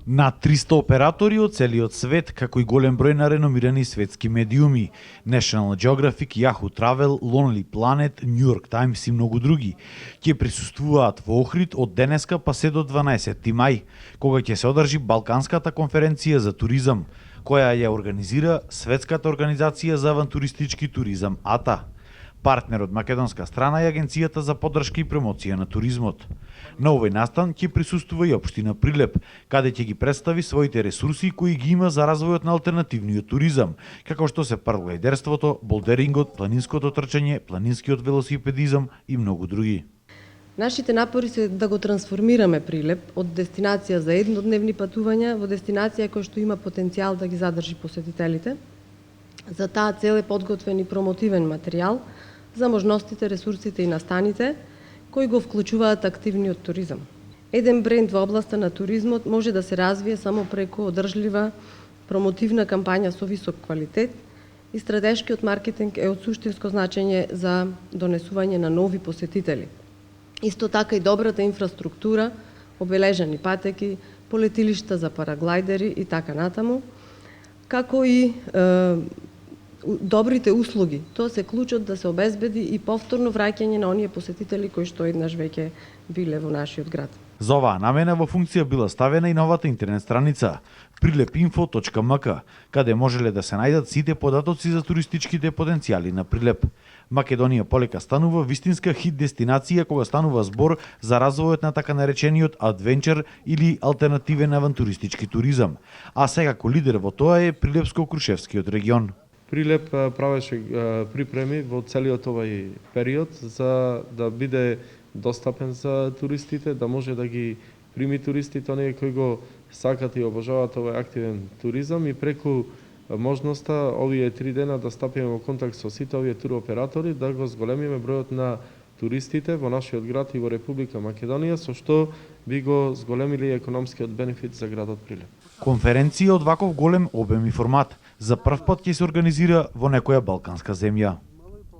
На 300 оператори од целиот свет, како и голем број на реномирани светски медиуми, National Geographic, Yahoo Travel, Lonely Planet, New York Times и многу други, ќе присуствуваат во Охрид од денеска па се до 12 мај, кога ќе се одржи Балканската конференција за туризам, која ја организира Светската организација за авантуристички туризам АТА. Партнер од македонска страна е Агенцијата за поддршка и промоција на туризмот. На овој настан ќе присуствува и општина Прилеп, каде ќе ги представи своите ресурси кои ги има за развојот на алтернативниот туризам, како што се параглайдерството, болдерингот, планинското трчање, планинскиот велосипедизам и многу други. Нашите напори се да го трансформираме Прилеп од дестинација за еднодневни патувања во дестинација која што има потенцијал да ги задржи посетителите. За таа цел е подготвен и промотивен материјал за можностите, ресурсите и настаните кои го вклучуваат активниот туризам. Еден бренд во областа на туризмот може да се развие само преку одржлива промотивна кампања со висок квалитет и стратешкиот маркетинг е од суштинско значење за донесување на нови посетители. Исто така и добрата инфраструктура, обележани патеки, полетилишта за параглайдери и така натаму, како и добрите услуги. Тоа се клучот да се обезбеди и повторно враќање на оние посетители кои што еднаш веќе биле во нашиот град. За оваа намена во функција била ставена и новата интернет страница prilepinfo.mk, каде можеле да се најдат сите податоци за туристичките потенцијали на Прилеп. Македонија полека станува вистинска хит дестинација кога станува збор за развојот на така наречениот адвенчер или алтернативен авантуристички туризам, а секако лидер во тоа е Прилепско-Крушевскиот регион. Прилеп правеше припреми во целиот овој период за да биде достапен за туристите, да може да ги прими туристите, оние кои го сакат и обожаваат овој активен туризам и преку можноста овие 3 дена да стапиме во контакт со сите овие туроператори, да го зголемиме бројот на туристите во нашиот град и во Република Македонија, со што би го зголемили економскиот бенефит за градот Прилеп. Конференција од ваков голем обем и формат за прв пат ќе се организира во некоја балканска земја.